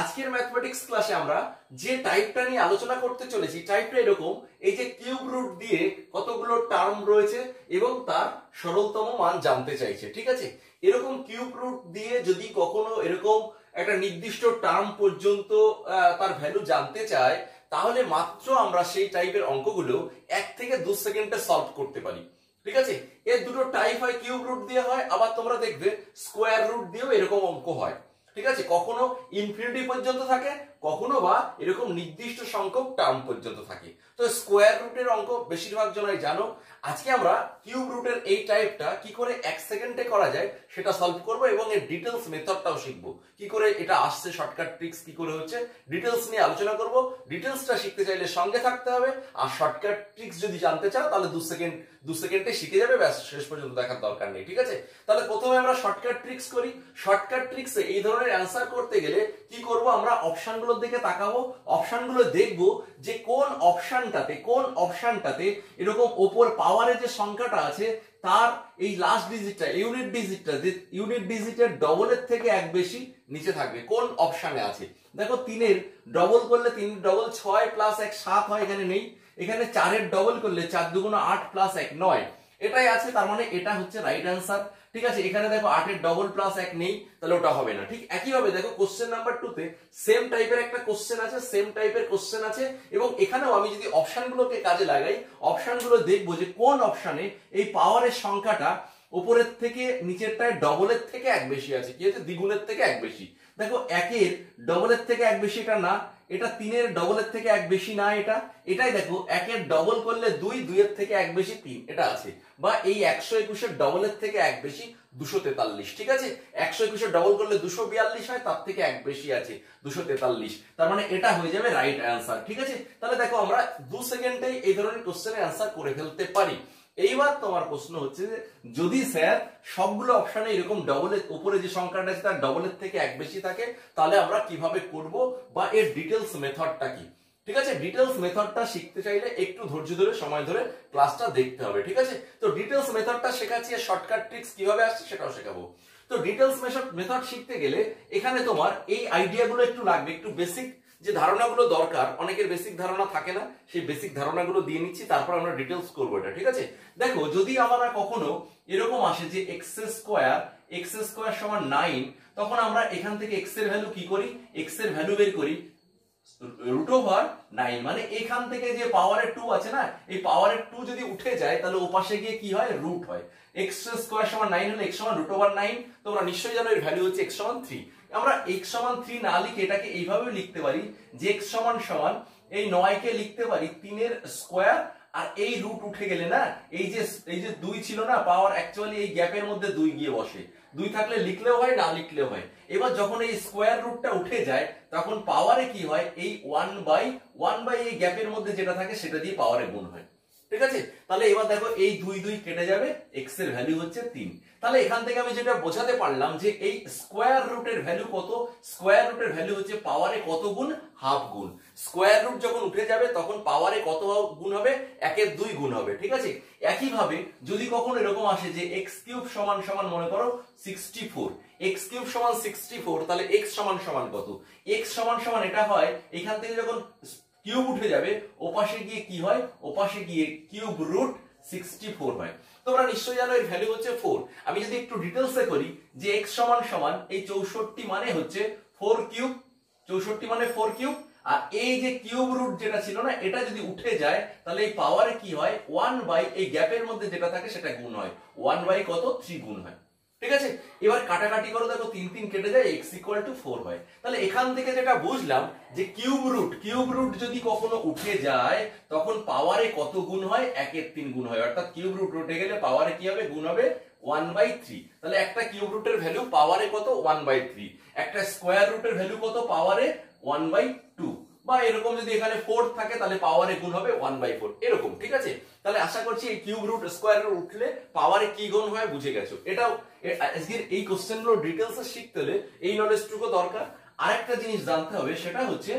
আজকের ম্যাথমেটিক্স ক্লাসে আমরা যে টাইপটা নিয়ে আলোচনা করতে চলেছি টাইপটা এরকম, এই যে কিউব রুট দিয়ে কতগুলো টার্ম রয়েছে এবং তার সরলতম মান জানতে চাইছে। ঠিক আছে, এরকম কিউব রুট দিয়ে যদি কখনো এরকম একটা নির্দিষ্ট টার্ম পর্যন্ত তার ভ্যালু জানতে চায়, তাহলে মাত্র আমরা সেই টাইপের অঙ্কগুলো 1 থেকে 2 সেকেন্ডে সলভ করতে পারি। ঠিক আছে, এর দুটো টাইপ হয়, কিউব রুট দিয়ে হয়, আবার তোমরা দেখবে স্কোয়ার রুট দিয়েও এরকম অঙ্ক হয়। ঠিক আছে, কখনো ইনফিনিটি পর্যন্ত থাকে, কখনো বা এরকম নির্দিষ্ট সংখ্যক টার্ম পর্যন্ত থাকে। তো স্কোয়ার রুটের অঙ্ক বেশিরভাগ জনাই জানো। আজকে আমরা কিউব রুটের এই টাইপটা কি করে 1 সেকেন্ডে করা যায় সেটা সলভ করব এবং এর ডিটেইলস মেথডটাও শিখবো, কি করে এটা আসছে, শর্টকাট ট্রিক্স কি করে হচ্ছে, ডিটেইলস নিয়ে আলোচনা করব। ডিটেইলসটা শিখতে চাইলে সঙ্গে থাকতে হবে, আর শর্টকাট ট্রিক্স যদি জানতে চাও তাহলে 2 সেকেন্ডে শিখে যাবে, ব্যাস, শেষ পর্যন্ত দেখার দরকার নেই। ঠিক আছে, তাহলে প্রথমে আমরা শর্টকাট ট্রিক্স করি। শর্টকাট ট্রিক্সে এই ধরনের অ্যান্সার করতে গেলে কি করব, আমরা অপশনগুলোর দিকে তাকাবো, অপশনগুলো দেখব যে কোন অপশনটাতে এরকম ওপর পাওয়ারে যে সংখ্যাটা আছে তার এই লাস্ট ডিজিটটা, ইউনিট ডিজিটের ডবলের থেকে এক বেশি নিচে থাকবে, কোন অপশনে আছে। দেখো 3 এর ডবল করলে 3 ডবল 6 প্লাস 1 7 হয়, এখানে নেই। এখানে 4 এর ডবল করলে 4 দুগুণ 8 প্লাস 1 9, এটাই আছে, তার মানে এটা হচ্ছে রাইট অ্যান্সার। ঠিক আছে, এখানে দেখো 8 এর ডবল প্লাস 1 নেই, তাহলে ওটা হবে না। ঠিক একই ভাবে দেখো কোশ্চেন নাম্বার 2 তে সেম টাইপের একটা কোশ্চেন আছে, এবং এখানেও আমি যদি অপশনগুলোকে কাজে লাগাই, অপশনগুলো দেখবো যে কোন অপশনে এই পাওয়ারের সংখ্যাটা উপরের থেকে নিচেরটায় ডবলের থেকে এক বেশি আছে, কি আছে, দ্বিগুণের থেকে এক বেশি। দেখো 1 এর ডবলের থেকে এক বেশি এটা না, এটা 3 এর ডবলের থেকে এক বেশি না, এটাই দেখো 1 এর ডবল করলে 2, 2 এর থেকে এক বেশি 3, এটা আছে। বা এই 121 এর ডবলের থেকে এক বেশি 243। ঠিক আছে, 121 এর ডবল করলে 242 হয়, তার থেকে এক বেশি আছে 243, তার মানে এটা হয়ে যাবে রাইট অ্যান্সার। ঠিক আছে, তাহলে দেখো আমরা 2 সেকেন্ডেই এই ধরনের কোশ্চেনের অ্যান্সার করে ফেলতে পারি। এইবার তোমার প্রশ্ন হচ্ছে যে যদি স্যার সবগুলো অপশনে এরকম ডবলের উপরে যে সংখ্যাটা আছে তার ডবলের থেকে এক বেশি থাকে, তাহলে আমরা কিভাবে করব বা এর ডিটেইলস মেথডটা কি। ঠিক আছে, ডিটেইলস মেথডটা শিখতে চাইলে একটু ধৈর্য ধরে সময় ধরে ক্লাসটা দেখতে হবে। ঠিক আছে, তো ডিটেইলস মেথডটা শেখাচ্ছি, আর শর্টকাট ট্রিক্স কিভাবে আসছে সেটাও শেখাবো। তো ডিটেইলস মেথড শিখতে গেলে এখানে তোমার এই আইডিয়াগুলো একটু লাগবে, একটু বেসিক যে ধারণাগুলো দরকার, অনেকের বেসিক ধারণা থাকে না, সেই বেসিক ধারণাগুলো দিয়ে নিচ্ছি, তারপর আমরা ডিটেইলস করবো এটা। ঠিক আছে, দেখো যদি আমরা কখনো এরকম আসে যে এক্স স্কোয়ার সমান 9, তখন আমরা এখান থেকে এক্স এর ভ্যালু কি করি, এক্স এর ভ্যালু বের করি √9, মানে এখান থেকে যে পাওয়ারের 2 আছে না, এই পাওয়ারের 2 যদি উঠে যায় তাহলে ওপাশে গিয়ে কি হয়, রুট হয়। এক্স স্কোয়ার সমান 9 হলে এক্স সমান √9, তোমরা নিশ্চয়ই জানো এর ভ্যালু হচ্ছে এক্স সমান 3। আমরা এক্স সমান 3 না লিখে এটাকে এইভাবে লিখতে পারি যে এক্স সমান এই 9 কে লিখতে পারি 3 এর স্কোয়ার, আর এই রুট উঠে গেলে না, এই যে 2 ছিল না, পাওয়ার অ্যাকচুয়ালি এই গ্যাপের মধ্যে 2 গিয়ে বসে, 2 থাকলে লিখলেও হয়, না লিখলেও হয়। এবার যখন এই স্কোয়ার রুটটা উঠে যায় তখন পাওয়ারে কি হয়, এই 1/1 এই গ্যাপের মধ্যে যেটা থাকে সেটা দিয়ে পাওয়ারে গুণ হয়। ঠিক আছে, তাহলে এবার দেখো এই 2 কেটে যাবে, এক্স এর ভ্যালু হচ্ছে 3। তাহলে এখান থেকে আমি যেটা বোঝাতে পারলাম যে এই স্কোয়ার রুটের ভ্যালু কত, স্কোয়ার রুটের ভ্যালু হচ্ছে পাওয়ারে কত গুণ, হাফ গুণ। স্কোয়ার রুট যখন উঠে যাবে তখন পাওয়ারে কত গুণ হবে, 1 এর 2 গুণ হবে। ঠিক আছে, একই ভাবে যদি কখনো এরকম আসে যে x কিউব সমান মনে করো 64, x কিউব সমান 64, তাহলে x সমান কত, x সমান এটা হয়, এখান থেকে যখন কিউব উঠে যাবে ওপাশে গিয়ে কি হয়, ওপাশে গিয়ে কিউব রুট 64 হয়। তোমরা নিশ্চয়ই জানো এর ভ্যালু হচ্ছে 4। আমি যদি একটু ডিটেইলসে করি যে x সমান এই 64 মানে হচ্ছে 4 কিউব, 64 মানে 4 কিউব, আর এই যে কিউব রুট যেটা ছিল না, এটা যদি উঠে যায় তাহলে এই পাওয়ারে কি হয়, 1 এই গ্যাপের মধ্যে যেটা থাকে সেটা গুণ হয়, 1 কত, 3 গুণ হয়। ঠিক আছে, এবার কাটাকাটি করো, দেখো 3 কেটে যায়, x = 4 হয়। তাহলে এখান থেকে যেটা বুঝলাম যে কিউব রুট যদি কখনো উঠে যায় তখন পাওয়ারে কত গুণ হয়, 1 এর 3 গুণ হয়, অর্থাৎ কিউব রুট উঠে গেলে পাওয়ারে কি হবে, গুণ হবে 1/3। তাহলে একটা কিউব রুটের ভ্যালু পাওয়ারে কত, 1/3, একটা স্কোয়ার রুটের ভ্যালু কত, পাওয়ারে 1/2, বা এরকম যদি এখানে 4 থাকে তাহলে পাওয়ারে গুণ হবে 1/4, এরকম। ঠিক আছে, তাহলে আশা করছি এই কিউব রুট স্কোয়ার রুট উঠলে পাওয়ারে কি গুণ হয় বুঝে গেছো। এটাও আজকের এই কোশ্চেনগুলো ডিটেইলসে শিখতে হলে এই নলেজটুকু দরকার। আরেকটা জিনিস জানতে হবে, সেটা হচ্ছে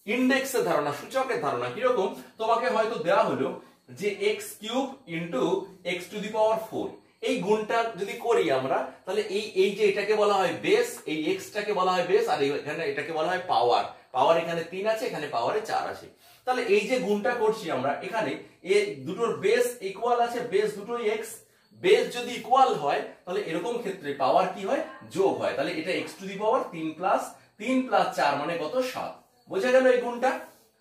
ইনডেক্সের ধারণা, সূচকের ধারণা। কিরকম, তোমাকে হয়তো দেওয়া হলো যে x cube into x to the power 4, এই গুণটা যদি করি আমরা, তাহলে এই যে এটাকে বলা হয় বেস, এই এক্সটাকে বলা হয় বেস, আর এখানে এটাকে বলা হয় পাওয়ার। পাওয়ার এখানে 3 আছে, এখানে পাওয়ারে 4 আছে। তাহলে এই যে গুণটা করছি আমরা এখানে, এই দুটোর বেস ইকুয়াল আছে, বেস দুটোই এক্স, বেস যদি ইকুয়াল হয় তাহলে এরকম ক্ষেত্রে পাওয়ার কি হয়, যোগ হয়। তাহলে এটা x to the power 3 plus 4 মানে কত, 7। বোঝা গেল এই গুণটা?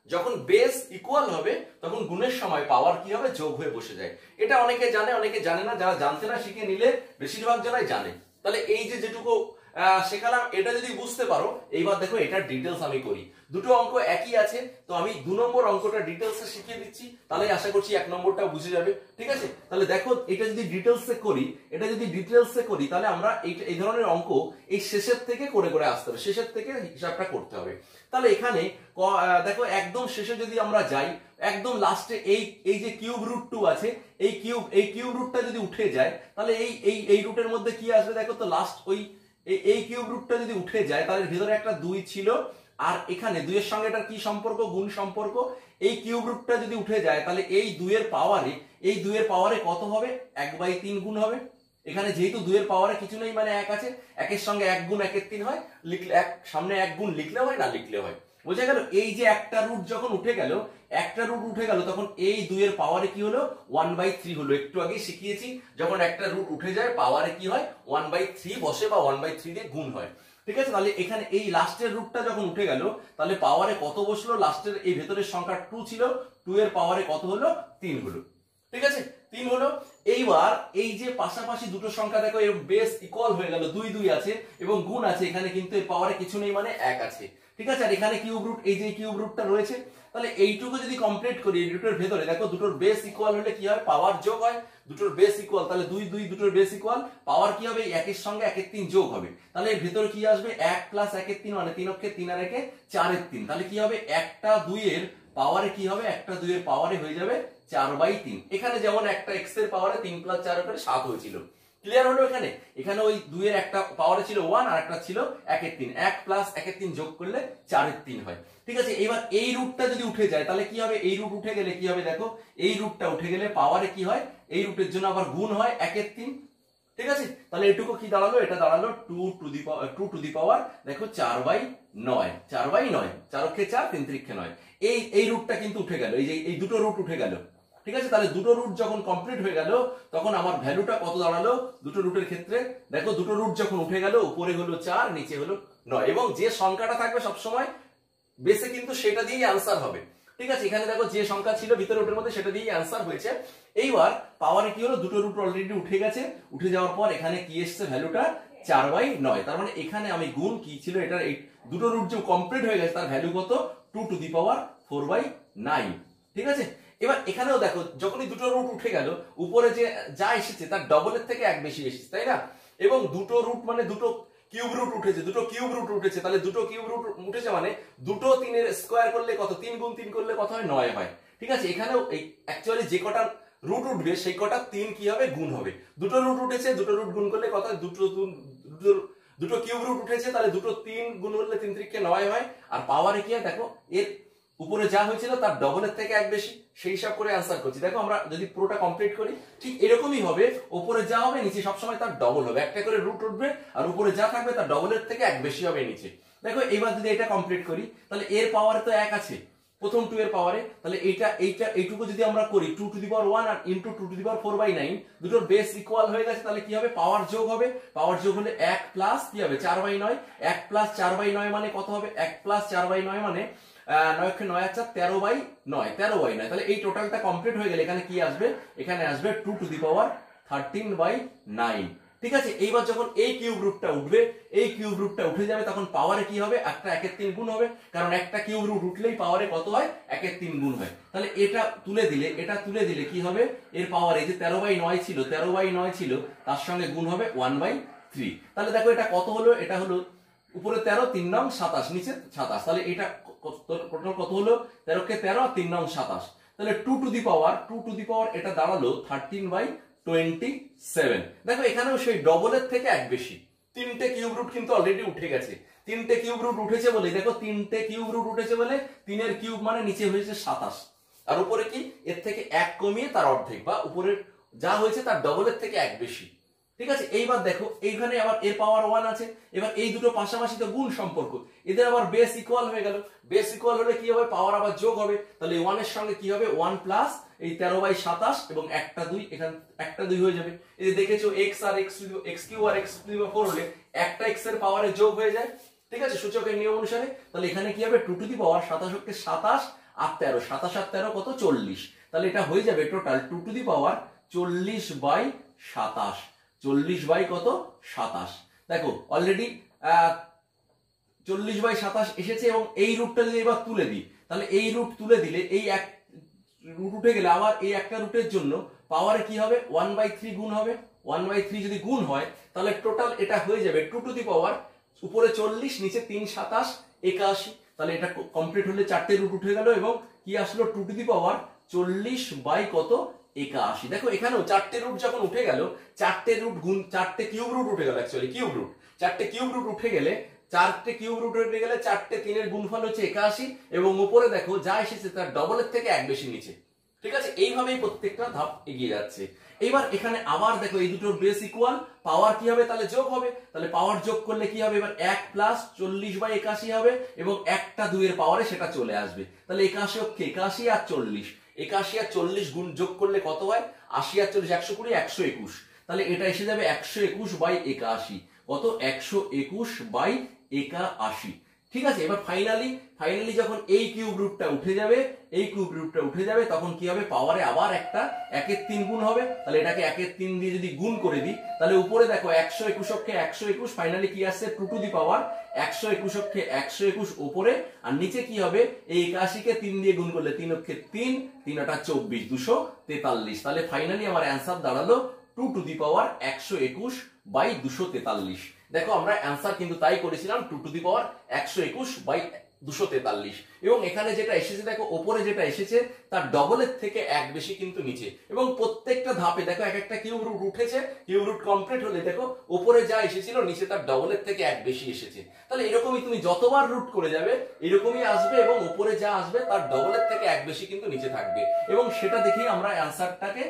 যখন বেস ইকুয়াল হবে তখন গুণের সময় পাওয়ার কি হবে, যোগ হয়ে বসে যায়। এটা অনেকে জানে, অনেকে জানে না। যারা জানতে না শিখে নিলে বেশিরভাগ জনাই জানে। তাহলে এই যে যেটুকু শেখালাম এটা যদি বুঝতে পারো, এইবার দেখো এটার ডিটেলস আমি করি। দুটো অঙ্ক একই আছে, তো আমি 2 নম্বর অঙ্কটা ডিটেলসে শিখিয়ে দিচ্ছি, তাহলে আশা করছি 1 নম্বরটা বুঝে যাবে। ঠিক আছে, তাহলে দেখো এটা যদি ডিটেলসে করি, তাহলে আমরা এই ধরনের অঙ্ক এই শেষের থেকে করে করে আসতে হবে, শেষের থেকে হিসাবটা করতে হবে। তাহলে এখানে দেখো একদম শেষে যদি আমরা যাই, একদম লাস্টে এই যে কিউব রুট 2 আছে, এই কিউব রুটটা যদি উঠে যায়, তাহলে এই রুটের মধ্যে কি আসবে দেখো তো, লাস্ট এই কিউব রুটটা যদি উঠে যায় তাহলে ভিতরে একটা 2 ছিল, আর এখানে 2 এর সঙ্গে এটার কি সম্পর্ক, গুণ সম্পর্ক। এই কিউব রুটটা যদি উঠে যায় তাহলে এই 2 এর পাওয়ারে কত হবে, 1/3 গুণ হবে। এখানে যেহেতু 2 এর পাওয়ারে কিছু নেই মানে 1 আছে, 1 এর সঙ্গে 1 গুণ 1 এর 3 হয়, লিখলে সামনে 1 গুণ লিখলে হয়, না লিখলে হয়। বোঝা গেল? এই যে একটা রুট যখন উঠে গেল, তখন এই 2 এর পাওয়ারে কি হলো, 1/3 হলো। একটু আগে শিখিয়েছি, যখন একটা রুট উঠে যায় পাওয়ারে কি হয়, 1/3 বসে বা 1/3 দিয়ে গুণ হয়। ঠিক আছে, তাহলে এখানে এই লাস্টের রুটটা যখন উঠে গেল, তাহলে পাওয়ারে কত বসলো, লাস্টের এই ভেতরের সংখ্যা 2 ছিল, 2 এর পাওয়ারে কত হলো, 3 হলো। ঠিক আছে, 3 হলো। এইবার এই যে পাশাপাশি দুটো সংখ্যা দেখো, এর বেস ইকুয়াল হয়ে গেল, 2 2 আছে এবং গুণ আছে, এখানে কিন্তু এর পাওয়ারে কিছু নেই মানে 1 আছে। ঠিক আছে, আর এখানে কিউব রুট, এই যে কিউব রুটটা রয়েছে, তাহলে এইটুকু যদি কমপ্লিট করি, এই দুটোর ভেতরে দেখো দুটোর বেস ইকুয়াল হলে কি হয়, পাওয়ার যোগ হয়। দুটোর বেস ইকুয়াল, তাহলে 2 2 দুটোর বেস ইকুয়াল, পাওয়ার কি হবে, 1 এর সঙ্গে 1 এর 3 যোগ হবে। তাহলে এর ভেতরে কি আসবে, 1 প্লাস 1 এর 3 মানে 3 অক্ষে 3 আর 1 4 এর 3। তাহলে কি হবে, একটা 2 এর পাওয়ারে কি হবে, একটা 2 এর পাওয়ারে হয়ে যাবে 4/3। এখানে যেমন একটা x এর পাওয়ারে 3 প্লাস 4 এর 7 হয়েছিল। ক্লিয়ার হলো? এখানে ওই 2 এর একটা পাওয়ারে ছিল 1 আর একটা ছিল 1 এর 3, 1 প্লাস 1 এর 3 যোগ করলে 4 এর 3 হয়। ঠিক আছে, এবার এই রুটটা যদি উঠে যায় তাহলে কি হবে, এই রুট উঠে গেলে কি হবে দেখো, এই রুটটা উঠে গেলে পাওয়ারে কি হয়, এই রুটের জন্য আবার গুণ হয় 1 এর 3। ঠিক আছে, তাহলে এটুকু কি দাঁড়ালো, এটা দাঁড়ালো 2 টু দি পাওয়ার দেখো 4/9, 4/9, 4 অক্ষে 4, 3 3 9। এই রুটটা কিন্তু উঠে গেল, এই যে এই দুটো রুট উঠে গেল। ঠিক আছে, তাহলে দুটো রুট যখন কমপ্লিট হয়ে গেল তখন আমার ভ্যালুটা কত দাঁড়ালো, দুটো রুটের ক্ষেত্রে দেখো, দুটো রুট যখন উঠে গেল, উপরে হলো 4, নিচে হলো 9, এবং যে সংখ্যাটা থাকবে সবসময় বেসে কিন্তু সেটা দিয়েই আনসার হবে। ঠিক আছে, এখানে দেখো যে সংখ্যা ছিল ভিতরে রুটের মধ্যে সেটা দিয়েই আনসার হয়েছে। এইবার পাওয়ারে কি হলো, দুটো রুট অলরেডি উঠে গেছে, উঠে যাওয়ার পর এখানে কি এসছে, ভ্যালুটা 4/9। তার মানে এখানে আমি গুণ কি ছিল, এটার এই দুটো রুট যে কমপ্লিট হয়ে গেছে তার ভ্যালু কত, 2 টু দি পাওয়ার 4/9। ঠিক আছে, এবার এখানেও দেখো যখনই দুটো রুট উঠে গেল, উপরে যে যা এসেছে তার ডবলের থেকে 1 বেশি এসেছে, তাই না? এবং দুটো রুট মানে দুটো কিউব রুট উঠেছে, তাহলে দুটো কিউব রুট উঠেছে মানে দুটো 3 এর স্কয়ার করলে কত, 3 গুণ 3 করলে কত হয়, 9 হয়। ঠিক আছে, এখানেও এই অ্যাকচুয়ালি যে কটা রুট উঠবে সেই কটা 3 কি হবে, গুণ হবে। দুটো রুট উঠেছে, দুটো রুট গুণ করলে কত হয়, দুটো কিউব রুট উঠেছে, তাহলে দুটো 3 গুণ করলে 3 3 9 হয়। আর পাওয়ারে কি হয় দেখো, এর উপরে যা হয়েছিল তার ডবলের থেকে 1 বেশি, সেই হিসাব করে আনসার করছি। দেখো আমরা যদি পুরোটা কমপ্লিট করি ঠিক এরকমই হবে, উপরে যা হবে নিচে সবসময় তার ডবল হবে, একটা করে রুট উঠবে আর উপরে যা থাকবে তার ডবলের থেকে 1 বেশি হবে নিচে। দেখো এবার যদি এটা কমপ্লিট করি তাহলে এর পাওয়ারে তো 1 আছে, প্রথম 2 এর পাওয়ারে, তাহলে এইটুকু যদি আমরা করি 2 টু দি পাওয়ার 1 আর ইনটু 2 টু দি পাওয়ার 4/9, দুটোর বেস ইকুয়াল হয়ে গেছে, তাহলে কি হবে, পাওয়ার যোগ হবে। পাওয়ার যোগ হলে 1 প্লাস কি হবে, 4/9, 1 প্লাস 4/9 মানে কত হবে, 1 প্লাস 4/9 মানে 9 কে 9 আচ্ছা 13/9, তাহলে এই টোটালটা কমপ্লিট হয়ে গেলে এখানে কি আসবে, এখানে আসবে 2 টু দি পাওয়ার 13/9। ঠিক আছে, এইবার যখন এই কিউব রুটটা উঠবে, এই কিউব রুটটা উঠে যাবে, তখন পাওয়ারে কি হবে, একটা 1 এর 3 গুণ হবে, কারণ একটা কিউব রুট উঠলেই পাওয়ারে কত হয়, 1 এর 3 গুণ হয়। তাহলে এটা তুলে দিলে কি হবে, এর পাওয়ার এই যে 13/9 ছিল তার সঙ্গে গুণ হবে 1/3। তাহলে দেখো এটা কত হলো, এটা হলো উপরে 13, 3 নং 27, নিচে 27, তাহলে এটা টোটাল কত হলো, 13 কে 13 আর 3 নং 27, তাহলে 2 টু দি পাওয়ার এটা দাঁড়ালো 13/27। দেখো এখানেও সেই ডবলের থেকে 1 বেশি, তিনটে কিউব রুট কিন্তু অলরেডি উঠে গেছে। তিনটে কিউব রুট উঠেছে বলে দেখো, 3টে কিউব রুট উঠেছে বলে 3 এর কিউব মানে নিচে হয়েছে 27, আর উপরে কি এর থেকে 1 কমিয়ে তার অর্ধেক, বা উপরের যা হয়েছে তার ডবলের থেকে এক বেশি। ঠিক আছে, এইবার দেখো এইখানে আবার এর পাওয়ার 1 আছে, এবার এই দুটো পাশাপাশি তো গুণ সম্পর্ক, এদের আবার বেস ইকুয়াল হয়ে গেল। বেস ইকুয়াল হলে কি হবে, পাওয়ার আবার যোগ হবে, তাহলে 1 এর সঙ্গে কি হবে 1 প্লাস এই 13/27 এবং একটা 2, এখানে একটা 2 হয়ে যাবে। এই যে দেখেছো x আর x কিউ আর x টু দি পাওয়ার 4 হলে একটা x এর পাওয়ারে যোগ হয়ে যায়। ঠিক আছে, সূচকের নিয়ম অনুসারে। তাহলে এখানে কি হবে 2 টু দি পাওয়ার 27 কে 27 আর 13, 27 আর 13 কত 40। তাহলে এটা হয়ে যাবে total 2 to the power 40/27, 40 by কত 27। দেখো অলরেডি 40/27 এসেছে এবং এই রুটটা যদি এবার তুলে দিই, তাহলে এই রুট তুলে দিলে এই এক রুট উঠে গেলে আবার এই একটা রুটের জন্য পাওয়ারে কি হবে 1/3 গুণ হবে। 1/3 যদি গুণ হয় তাহলে টোটাল এটা হয়ে যাবে 2 টু দি পাওয়ার উপরে 40 নিচে 3 27 81। তাহলে এটা কমপ্লিট হলে চারটে রুট উঠে গেল এবং কি আসলো 2 টু দি পাওয়ার 40 বাই কত 81। দেখো এখানেও চারটে রুট যখন উঠে গেল, চারটে রুট গুণ চারটে কিউব রুট উঠে গেল, অ্যাকচুয়ালি কিউব রুট, চারটে কিউব রুট উঠে গেলে চারটে কিউব রুট উঠে গেলে চারটে 3 এর গুণফল হচ্ছে 81 এবং উপরে দেখো যা এসেছে তার ডবলের থেকে এক বেশি নিচে। ঠিক আছে, এইভাবেই প্রত্যেকটা ধাপ এগিয়ে যাচ্ছে। এবার এখানে আবার দেখো এই দুটোর বেস ইকুয়াল, পাওয়ার কি হবে তাহলে যোগ হবে, তাহলে পাওয়ার যোগ করলে কি হবে এবার 1 প্লাস 40/81 হবে এবং একটা 2 এর পাওয়ারে সেটা চলে আসবে। তাহলে 81 অক্ষে 81 আর 40, 81 আর 40 গুণ যোগ করলে কত হয় 80 আর 40 120 121। তাহলে এটা এসে যাবে 121/81, কত 121/81। ঠিক আছে, এবার ফাইনালি যখন এই কিউব রুটটা উঠে যাবে, এই কিউব রুটটা উঠে যাবে তখন কি হবে পাওয়ারে আবার একটা 1 এর 3 গুণ হবে। তাহলে এটাকে 1 এর 3 দিয়ে যদি গুণ করে দিই তাহলে উপরে দেখো 121 অক্ষে 121, ফাইনালি কি আসছে 2 টু দি পাওয়ার 121 অক্ষে 121 উপরে, আর নিচে কি হবে এই 81 কে 3 দিয়ে গুণ করলে 3 অক্ষে 3, 3 আটা 24, 243। তাহলে ফাইনালি আমার অ্যান্সার দাঁড়ালো 2 টু দি পাওয়ার 121/243। দেখো আমরা অ্যান্সার কিন্তু তাই করেছিলাম 2 টু দি পাওয়ার 121/243 এবং এখানে যেটা এসেছে দেখো উপরে যেটা এসেছে তার ডবলের থেকে এক বেশি কিন্তু নিচে, এবং প্রত্যেকটা ধাপে দেখো এক একটা কিউব রুট উঠেছে, কিউব রুট কমপ্লিট হলে দেখো উপরে যা এসেছিল নিচে তার ডবলের থেকে এক বেশি এসেছে। তাহলে এরকমই তুমি যতবার রুট করে যাবে এরকমই আসবে এবং উপরে যা আসবে তার ডবলের থেকে এক বেশি কিন্তু নিচে থাকবে, এবং সেটা দেখেই আমরা অ্যান্সারটাকে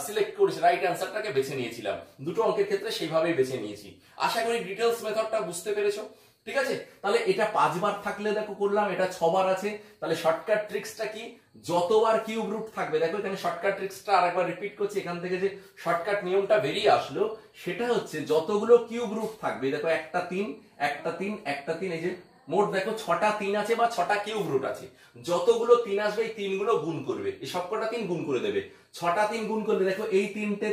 সিলেক্ট করেছি, রাইট অ্যান্সারটাকে বেছে নিয়েছিলাম। দুটো অঙ্কের ক্ষেত্রে সেইভাবেই বেছে নিয়েছি। আশা করি ডিটেলস মেথডটা বুঝতে পেরেছো। ঠিক আছে, তাহলে এটা 5 বার থাকলে দেখো করলাম, এটা 6 বার আছে। তাহলে শর্টকাট ট্রিক্সটা কি, যতবার কিউব রুট থাকবে, দেখো এখানে শর্টকাট ট্রিক্সটা আরেকবার রিপিট করছি, এখান থেকে যে শর্টকাট নিয়মটা বেরিয়ে আসলো সেটা হচ্ছে যতগুলো কিউব রুট থাকবে, দেখো একটা 3 একটা 3 একটা 3, এই যে মোট দেখো 6টা 3 আছে বা 6টা কিউব রুট আছে, যতগুলো 3 আসবে এই 3 গুলো গুণ করবে, এই সবকটা 3 গুণ করে দেবে। 6টা 3 গুণ করলে দেখো এই তিনটে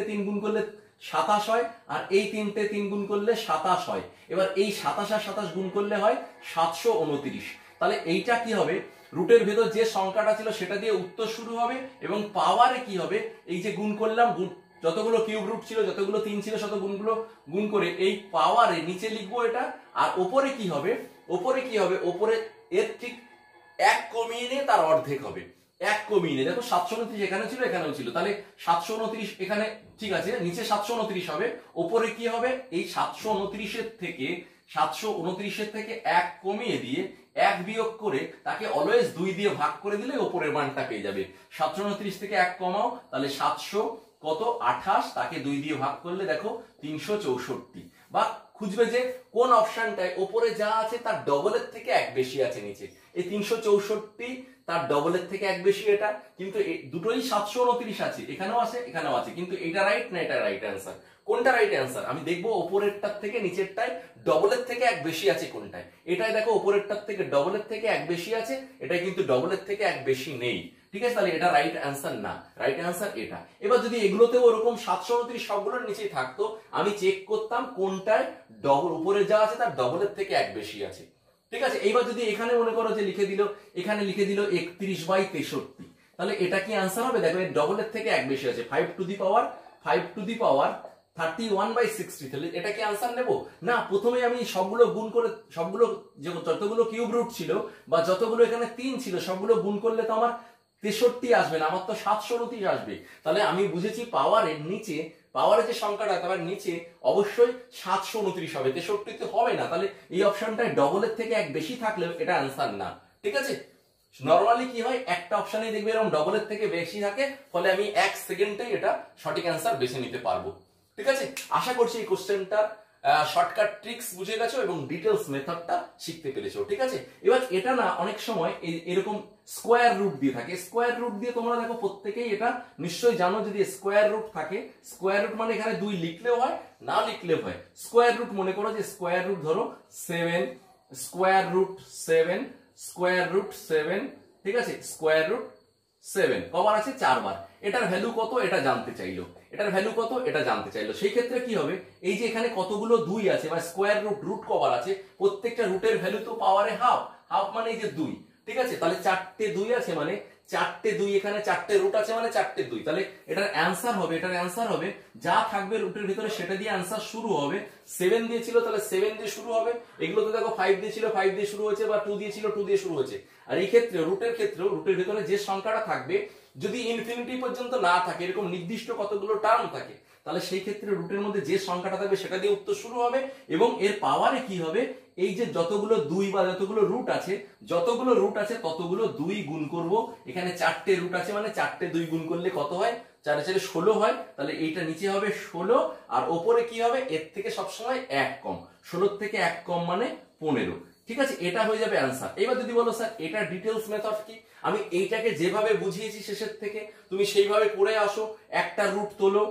3 গুণ করলে 27 হয়, আর এই 3 গুণ করলে 27 হয়। এবার এই 27 আর 27 গুণ করলে হয় 729। তাহলে এইটা কি হবে, রুটের ভেতর যে সংখ্যাটা ছিল সেটা দিয়ে উত্তর শুরু হবে এবং পাওয়ারে কি হবে এই যে গুণ করলাম, যতগুলো কিউব রুট ছিল যতগুলো 3 ছিল শত গুণগুলো গুণ করে এই পাওয়ারে নিচে লিখবো এটা, আর ওপরে কি হবে ওপরে এর ঠিক 1 কমিয়ে নিয়ে তার অর্ধেক হবে, 1 কমিয়ে নিয়ে দেখো 729 এখানে ছিল এখানেও ছিল, তাহলে 729 এখানে ঠিক আছে, নিচে 729 হবে, ওপরে কি হবে এই 729 এর থেকে 1 কমিয়ে দিয়ে 1 বিয়োগ করে তাকে অলওয়েজ 2 দিয়ে ভাগ করে দিলে উপরের মানটা পেয়ে যাবে। 729 থেকে 1 কমাও তাহলে 700 কত 28, তাকে 2 দিয়ে ভাগ করলে দেখো 364, বা খুঁজবে যে কোন অপশনটায় উপরে যা আছে তার ডবলের থেকে এক বেশি আছে নিচে, এই 364 তার ডবলের থেকে এক বেশি, এটা কিন্তু দুটোই 729 আছে, এখানেও আছে, কিন্তু এটা রাইট না এটা রাইট অ্যান্সার, কোনটা রাইট অ্যান্সার আমি দেখবো উপরেরটার থেকে নিচেরটায় ডবলের থেকে এক বেশি আছে কোনটায়, এটাই দেখো উপরেরটার থেকে ডবলের থেকে এক বেশি আছে, এটাই কিন্তু ডবলের থেকে এক বেশি নেই। ঠিক আছে, তাহলে এটা রাইট অ্যান্সার না, রাইট অ্যান্সার এটা। এবার যদি এগুলোতেও ওরকম 729 সবগুলোর নিচেই থাকতো, আমি চেক করতাম কোনটায় ডবল উপরে যা আছে তার ডবলের থেকে এক বেশি আছে। ঠিক আছে, এইবার যদি এখানে মনে করো যে এখানে লিখে দিল 31/63, তাহলে এটা কি অ্যান্সার হবে, দেখো এর ডবলের থেকে এক বেশি আছে 5 টু দি পাওয়ার 31/60, তাহলে এটা কি অ্যান্সার নেব না, প্রথমে আমি সবগুলো গুণ করে সবগুলো যতগুলো কিউব রুট ছিল বা যতগুলো এখানে 3 ছিল সবগুলো গুণ করলে তো আমার 63 আসবে না, আমার তো 729 আসবে। তাহলে আমি বুঝেছি পাওয়ারের যে সংখ্যাটা তার নিচে অবশ্যই 729 হবে, 63 তো হবে না, তাহলে এই অপশনটায় ডবলের থেকে এক বেশি থাকলেও এটা অ্যান্সার না। ঠিক আছে, নরমালি কি হয়, একটা অপশনে দেখবে এরকম ডবলের থেকে বেশি থাকে, ফলে আমি 1 সেকেন্ডে এটা সঠিক অ্যান্সার বেছে নিতে পারবো। ঠিক আছে, আশা করছি এই কোশ্চেনটা শর্টকাট ট্রিক্স বুঝে গেছো এবং ডিটেলস মেথডটা শিখতে পেরেছো। ঠিক আছে, এবার এটা না অনেক সময় এরকম স্কোয়ার রুট দিয়ে থাকে। স্কোয়ার রুট দিয়ে তোমরা দেখো প্রত্যেকেই এটা নিশ্চয়ই জানো, যদি স্কোয়ার রুট থাকে, স্কোয়ার রুট মানে এখানে 2 লিখলেও হয় না লিখলেও হয়। স্কোয়ার রুট মনে করো যে স্কোয়ার রুট ধরো 7, স্কোয়ার রুট 7, স্কোয়ার রুট 7, ঠিক আছে, স্কোয়ার রুট 7 কবার আছে? 4 বার। এটার ভ্যালু কত এটা জানতে চাইলো, এটার ভ্যালু কত এটা জানতে চাইলো। সেই ক্ষেত্রে কি হবে, এই যে এখানে কতগুলো 2 আছে বা স্কোয়ার রুট, রুট কবার আছে, প্রত্যেকটা রুটের ভ্যালু তো পাওয়ারে হাফ, হাফ মানে এই যে 2। ঠিক আছে, তাহলে 4টে 2 আছে মানে 4টে 2, এখানে 4টে রুট আছে মানে 4টে 2। তাহলে এটার অ্যান্সার হবে যা থাকবে রুটের ভিতরে সেটা দিয়ে অ্যান্সার শুরু হবে। 7 দিয়েছিল তাহলে 7 দিয়ে শুরু হবে। এগুলো তো দেখো 5 দিয়েছিল 5 দিয়ে শুরু হয়েছে, বা 2 দিয়েছিল 2 দিয়ে শুরু হয়েছে। আর এই ক্ষেত্রে রুটের ভিতরে যে সংখ্যাটা থাকবে যদি ইনফিনিটি পর্যন্ত না থাকে, এরকম নির্দিষ্ট কতগুলো টার্ম থাকে, তাহলে সেই ক্ষেত্রে রুটের মধ্যে যে সংখ্যাটা থাকবে সেটা দিয়ে উত্তর শুরু হবে। এবং এর পাওয়ারে কি হবে, এই যে যতগুলো 2 বা যতগুলো রুট আছে ততগুলো 2 গুণ করব। এখানে 4টে রুট আছে মানে 4টে 2 গুণ করলে কত হয়? 4 4 16 হয়। তাহলে এইটা নিচে হবে 16, আর ওপরে কি হবে, এর থেকে সবসময় 1 কম, 16 থেকে 1 কম মানে 15। ঠিক আছে, এটা হয়ে যাবে অ্যান্সার। এবার যদি বলো স্যার এটা ডিটেলস মেথড কি, আমি এইটাকে যেভাবে বুঝিয়েছি শেষের থেকে তুমি সেইভাবে করে আসো। একটা রুট তোলো,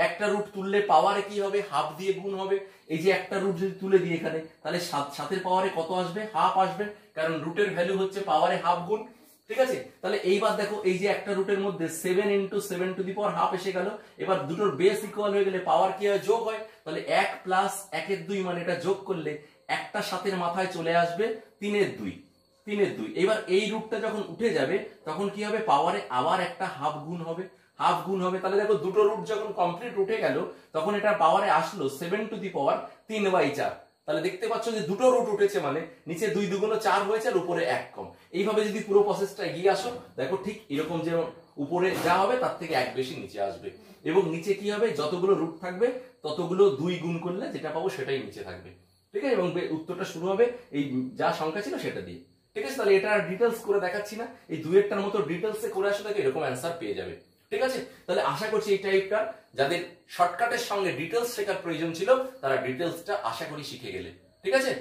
একটা রুট তুললে পাওয়ারে কি হবে, হাফ দিয়ে গুণ হবে। এই যে একটা রুট যদি তুলে দিই এখানে, তাহলে 7 পাওয়ারে কত আসবে? হাফ আসবে, কারণ রুটের ভ্যালু হচ্ছে পাওয়ারে হাফ গুণ। ঠিক আছে, তাহলে এইবার দেখো এই যে একটা রুটের মধ্যে 7 × 7 টু দি পাওয়ার হাফ এসে গেল। এবার দুটোর বেস ইকুয়াল হয়ে গেলে পাওয়ার কি হয়? যোগ হয়। তাহলে 1 + 1 এর 2 মানে এটা যোগ করলে একটা 7-এর মাথায় চলে আসবে 3 এর 2, 3 এর 2। এবার এই রুটটা যখন উঠে যাবে তখন কি হবে, পাওয়ারে আবার একটা হাফ গুণ হবে, হাফ গুণ হবে। তাহলে দেখো দুটো রুট যখন কমপ্লিট উঠে গেল তখন এটা পাওয়ারে আসলো 7 টু দি পাওয়ার 3/4। তাহলে দেখতে পাচ্ছ যে দুটো রুট উঠেছে মানে নিচে 2 × 2 = 4 হয়েছে আর উপরে 1 কম। এইভাবে যদি পুরো প্রসেসটা এগিয়ে আসো, দেখো ঠিক এরকম যে উপরে যা হবে তার থেকে 1 বেশি নিচে আসবে। এবং নিচে কি হবে, যতগুলো রুট থাকবে ততগুলো 2 গুণ করলে যেটা পাবো সেটাই নিচে থাকবে। ঠিক আছে, এবং উত্তরটা শুরু হবে এই যা সংখ্যা ছিল সেটা দিয়ে। ঠিক আছে, তাহলে এটা ডিটেলস করে দেখাচ্ছি না, এই 2-1টার মতো ডিটেলসে করে আসো, দেখো এরকম অ্যান্সার পেয়ে যাবে। ঠিক আছে, তাহলে আশা করছি এই টাইপটা যাদের শর্টকাটের সঙ্গে ডিটেলস শেখার প্রয়োজন ছিল তারা ডিটেলসটা আশা করি শিখে গেলে। ঠিক আছে।